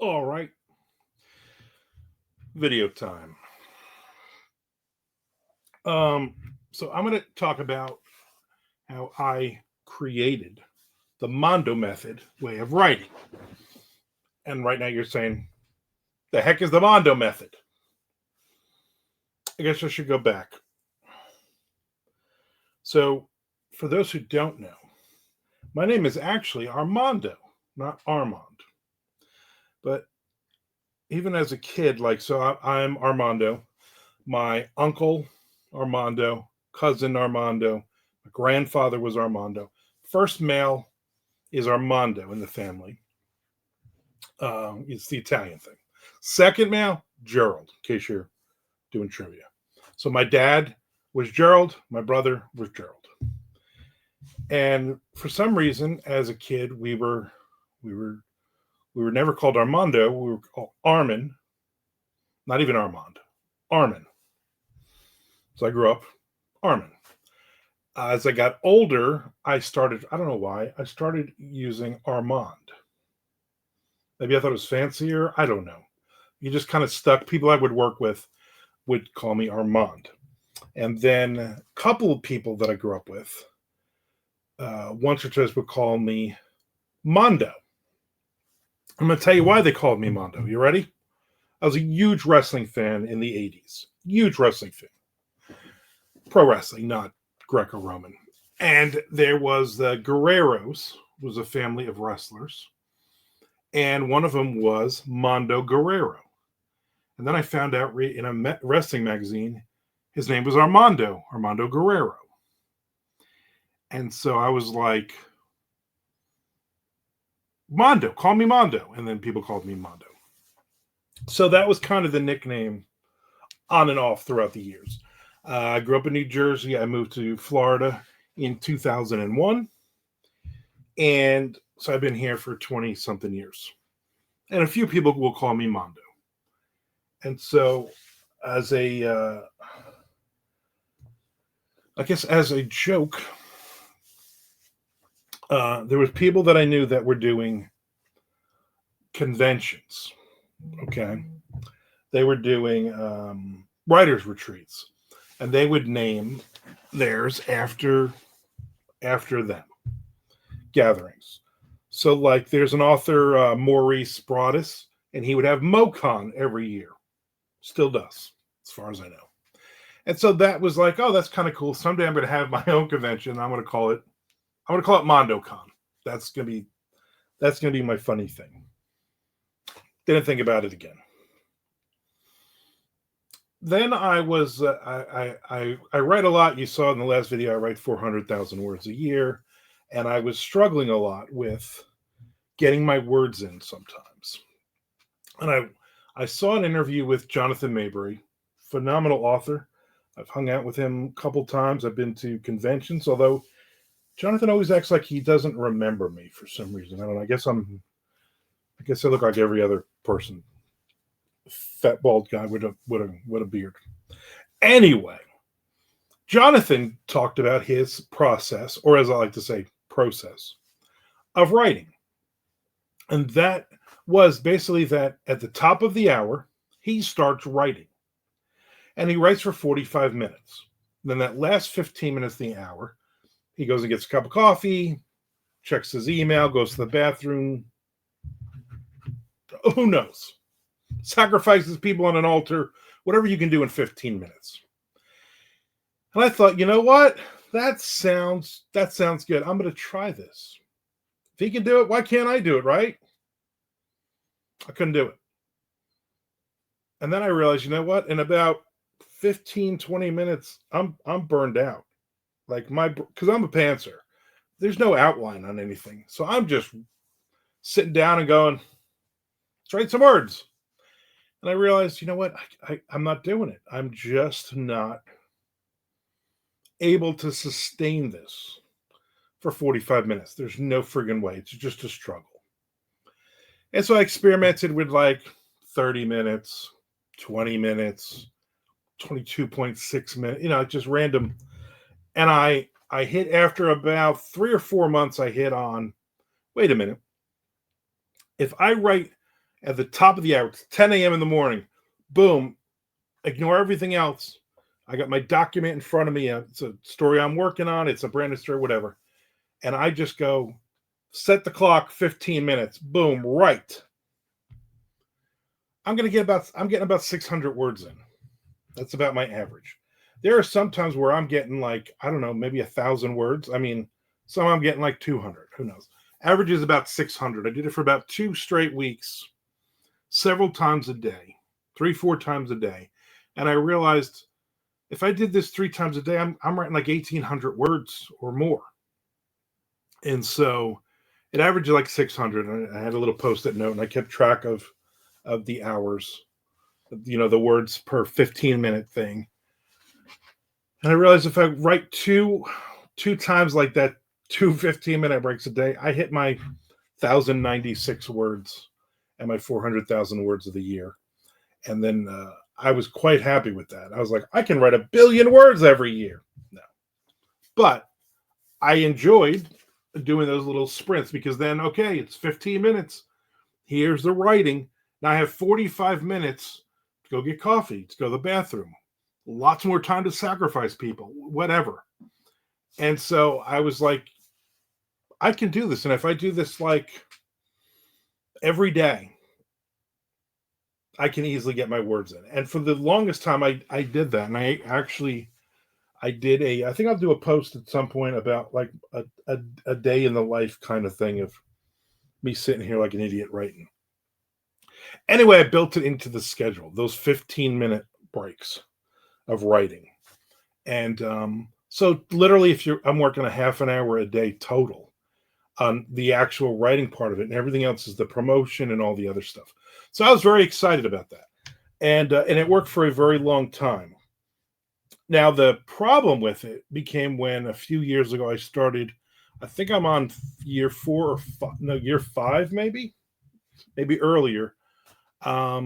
All right, video time. Um, so I'm going to talk about how I created the Mondo method way of writing. And right now you're saying, the heck is the Mondo method? I guess I should go back. So, for those who don't know, my name is actually Armando, not Armand. But even as a kid, I'm Armando. My uncle, Armando, cousin Armando, my grandfather was Armando. First male is Armando in the family. It's the Italian thing. Second male, Gerald, in case you're doing trivia. So my dad was Gerald, my brother was Gerald. And for some reason, as a kid, we were we were never called Armando. We were called Armin, not even Armand, Armin. So I grew up Armin. As I got older, I don't know why, I started using Armand. Maybe I thought it was fancier. I don't know. You just kind of stuck. People I would work with would call me Armand. And then a couple of people that I grew up with, once or twice would call me Mondo. I'm going to tell you why they called me Mondo. You ready? I was a huge wrestling fan in the 80s. Huge wrestling fan. Pro wrestling, not Greco-Roman. And there was the Guerreros, was a family of wrestlers. And one of them was Mondo Guerrero. And then I found out in a wrestling magazine, his name was Armando Guerrero. And so I was like, Mondo, call me Mondo. And then people called me Mondo. So that was kind of the nickname on and off throughout the years. I grew up in New Jersey. I moved to Florida in 2001. And so I've been here for 20 something years. And a few people will call me Mondo. And so as as a joke, there was people that I knew that were doing conventions. Okay. They were doing writers' retreats. And they would name theirs after them. Gatherings. So, like, there's an author, Maurice Broadus, and he would have MoCon every year. Still does, as far as I know. And so that was like, oh, that's kind of cool. Someday I'm going to have my own convention. I'm going to call it MondoCon. That's going to be my funny thing. Didn't think about it again. Then I was I write a lot. You saw in the last video I write 400,000 words a year, and I was struggling a lot with getting my words in sometimes. And I saw an interview with Jonathan Maybury, phenomenal author. I've hung out with him a couple times. I've been to conventions, although Jonathan always acts like he doesn't remember me for some reason. I don't know. I guess I look like every other person. Fat bald guy with a beard. Anyway, Jonathan talked about his process, or as I like to say, process of writing. And that was basically that at the top of the hour, he starts writing. And he writes for 45 minutes. Then that last 15 minutes of the hour, he goes and gets a cup of coffee, checks his email, goes to the bathroom. Who knows? Sacrifices people on an altar, whatever you can do in 15 minutes. And I thought, you know what? That sounds good. I'm going to try this. If he can do it, why can't I do it, right? I couldn't do it. And then I realized, you know what? In about 15, 20 minutes, I'm burned out. Because I'm a pantser. There's no outline on anything. So I'm just sitting down and going, let's write some words. And I realized, you know what? I'm not doing it. I'm just not able to sustain this for 45 minutes. There's no friggin' way. It's just a struggle. And so I experimented with like 30 minutes, 20 minutes, 22.6 minutes, just random. And I hit after about 3 or 4 months, I hit on, wait a minute. If I write at the top of the hour. It's 10 a.m. in the morning. Boom. Ignore everything else. I got my document in front of me. It's a story I'm working on. It's a brand new story, whatever. And I just go, set the clock 15 minutes. Boom, right. I'm getting about 600 words in. That's about my average. There are some times where I'm getting like, I don't know, maybe 1,000 words. I mean, some I'm getting like 200. Who knows? Average is about 600. I did it for about 2 straight weeks, several times a day, 3-4 times a day. And I realized if I did this 3 times a day, I'm writing like 1,800 words or more. And so it averaged like 600. I had a little post-it note, and I kept track of the hours, the words per 15-minute thing. And I realized if I write two times like that, 2 15-minute breaks a day, I hit my 1,096 words and my 400,000 words of the year. And then I was quite happy with that. I was like, I can write 1 billion words every year. No. But I enjoyed doing those little sprints because then, okay, it's 15 minutes. Here's the writing. Now I have 45 minutes to go get coffee, to go to the bathroom. Lots more time to sacrifice people, whatever. And so I was like, I can do this. And if I do this like every day, I can easily get my words in. And for the longest time, I did that. And I did I think I'll do a post at some point about like a day in the life kind of thing of me sitting here like an idiot writing. Anyway, I built it into the schedule, those 15-minute breaks of writing. And so literally I'm working a half an hour a day total on the actual writing part of it, and everything else is the promotion and all the other stuff. So I was very excited about that. And it worked for a very long time. Now, the problem with it became when a few years ago I started, I think I'm on year 4 or 5, no, year 5 maybe earlier. I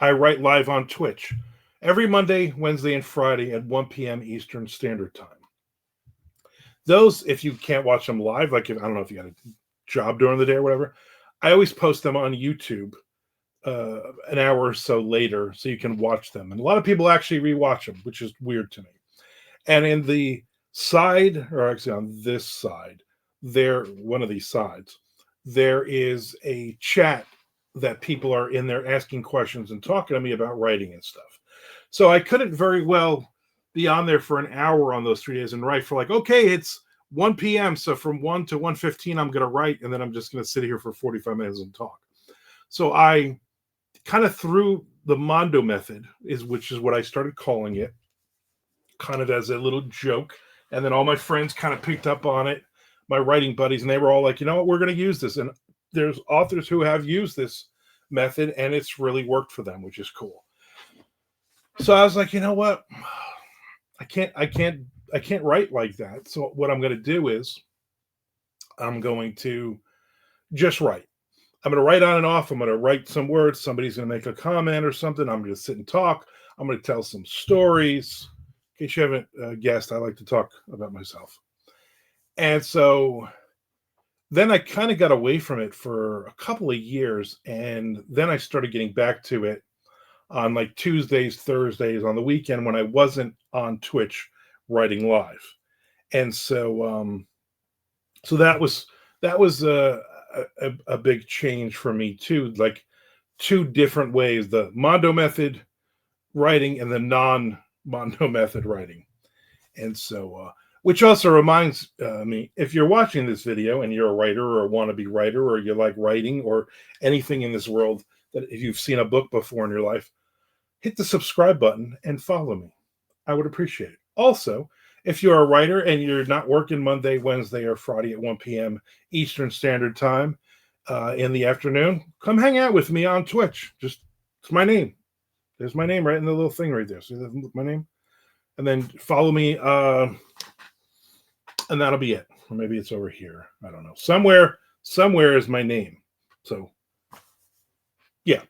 write live on Twitch every Monday, Wednesday, and Friday at 1 p.m. Eastern Standard Time. Those, if you can't watch them live, like I don't know if you got a job during the day or whatever, I always post them on YouTube an hour or so later so you can watch them. And a lot of people actually rewatch them, which is weird to me. And in the side, or actually on this side, one of these sides, there is a chat that people are in there asking questions and talking to me about writing and stuff. So I couldn't very well be on there for an hour on those 3 days and write for like, okay, it's 1 p.m. So from 1 to 1:15, I'm going to write, and then I'm just going to sit here for 45 minutes and talk. So I kind of threw the Mondo method, which is what I started calling it, kind of as a little joke. And then all my friends kind of picked up on it, my writing buddies, and they were all like, you know what, we're going to use this. And there's authors who have used this method, and it's really worked for them, which is cool. So I was like, you know what? I can't write like that. So what I'm going to do is I'm going to just write. I'm going to write on and off. I'm going to write some words. Somebody's going to make a comment or something. I'm going to sit and talk. I'm going to tell some stories. In case you haven't guessed, I like to talk about myself. And so then I kind of got away from it for a couple of years. And then I started getting back to it on like Tuesdays, Thursdays, on the weekend when I wasn't on Twitch writing live. And so so that was a big change for me too, like 2 different ways, the Mando method writing and the non-Mando method writing. And so which also reminds me, if you're watching this video and you're a writer or a wannabe writer, or you like writing or anything in this world, that if you've seen a book before in your life, hit the subscribe button and follow me. I would appreciate it. Also, if you're a writer and you're not working Monday, Wednesday, or Friday at 1 p.m. Eastern Standard Time in the afternoon, come hang out with me on Twitch. It's my name. There's my name right in the little thing right there. See my name? And then follow me, and that'll be it. Or maybe it's over here. I don't know. Somewhere is my name. So, yeah.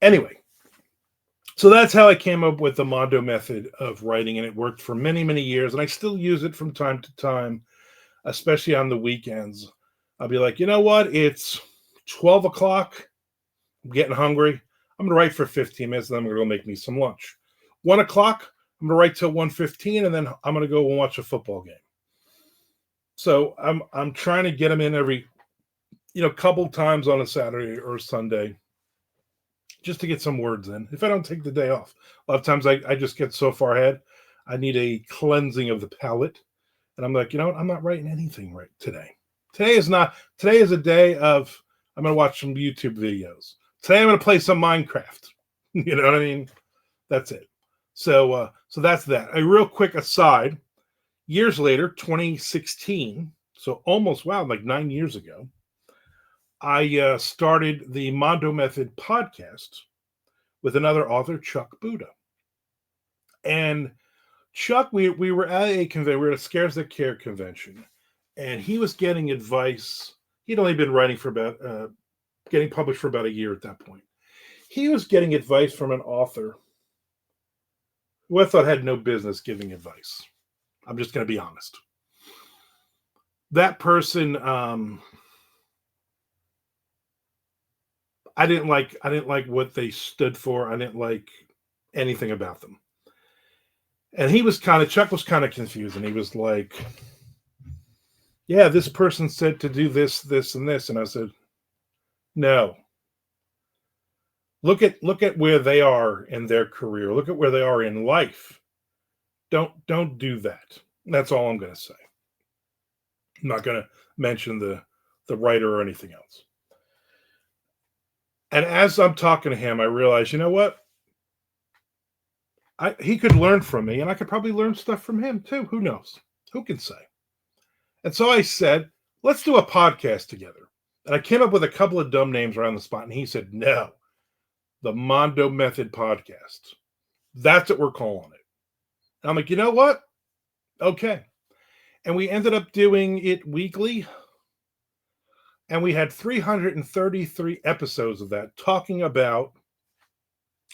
Anyway. So that's how I came up with the Mondo method of writing, and it worked for many, many years, and I still use it from time to time, especially on the weekends. I'll be like, you know what? It's 12 o'clock, I'm getting hungry. I'm going to write for 15 minutes, and then I'm going to go make me some lunch. 1 o'clock, I'm going to write till 1:15, and then I'm going to go and watch a football game. So I'm trying to get them in every, couple times on a Saturday or Sunday, just to get some words in. If I don't take the day off, a lot of times I just get so far ahead. I need a cleansing of the palate. And I'm like, I'm not writing anything right today. Today is a day of, I'm going to watch some YouTube videos. Today I'm going to play some Minecraft. You know what I mean? That's it. So that's that. A real quick aside, years later, 2016, so almost, like 9 years ago, I started the Mondo Method podcast with another author, Chuck Buda. And Chuck, we were at a convention, we were at a Scares That Care convention, and he was getting advice. He'd only been writing for about, getting published for about a year at that point. He was getting advice from an author who I thought had no business giving advice. I'm just going to be honest. That person, I didn't like what they stood for. I didn't like anything about them. And Chuck was kind of confused, and he was like, yeah, this person said to do this, this, and this. And I said, no. Look at where they are in their career. Look at where they are in life. Don't do that. That's all I'm going to say. I'm not going to mention the writer or anything else. And as I'm talking to him, I realized, you know what? He could learn from me, and I could probably learn stuff from him too. Who knows? Who can say? And so I said, let's do a podcast together. And I came up with a couple of dumb names right on the spot, and he said, no, the Mondo Method Podcast. That's what we're calling it. And I'm like, you know what? Okay. And we ended up doing it weekly. And we had 333 episodes of that, talking about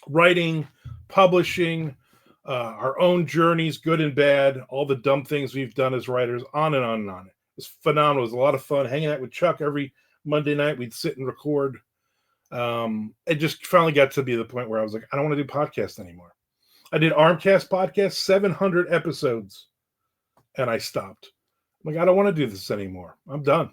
writing, publishing, our own journeys, good and bad, all the dumb things we've done as writers, on and on and on. It was phenomenal. It was a lot of fun hanging out with Chuck every Monday night. We'd sit and record. It just finally got to be the point where I was like, I don't want to do podcasts anymore. I did Armcast podcast, 700 episodes, and I stopped. I'm like, I don't want to do this anymore. I'm done.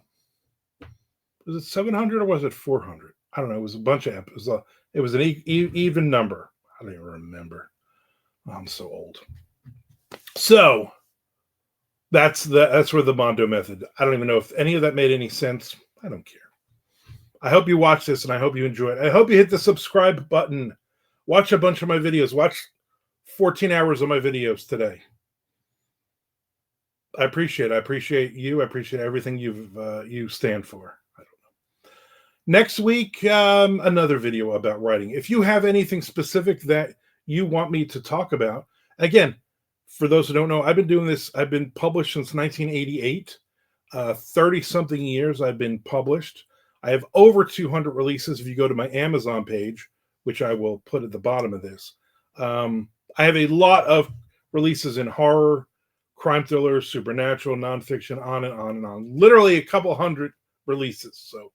Was it 700 or was it 400? I don't know. It was a bunch of episodes. It was an even number. I don't even remember. I'm so old. So that's where the Mondo Method. I don't even know if any of that made any sense. I don't care. I hope you watch this, and I hope you enjoy it. I hope you hit the subscribe button. Watch a bunch of my videos. Watch 14 hours of my videos today. I appreciate it. I appreciate you. I appreciate everything you stand for. I don't know. Next week, another video about writing. If you have anything specific that you want me to talk about, again, for those who don't know, I've been doing this. I've been published since 1988. 30-something years I've been published. I have over 200 releases if you go to my Amazon page, which I will put at the bottom of this. I have a lot of releases in horror, crime thrillers, supernatural, nonfiction, on and on and on. Literally a couple hundred releases. So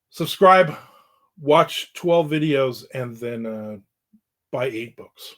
subscribe, watch 12 videos, and then buy 8 books.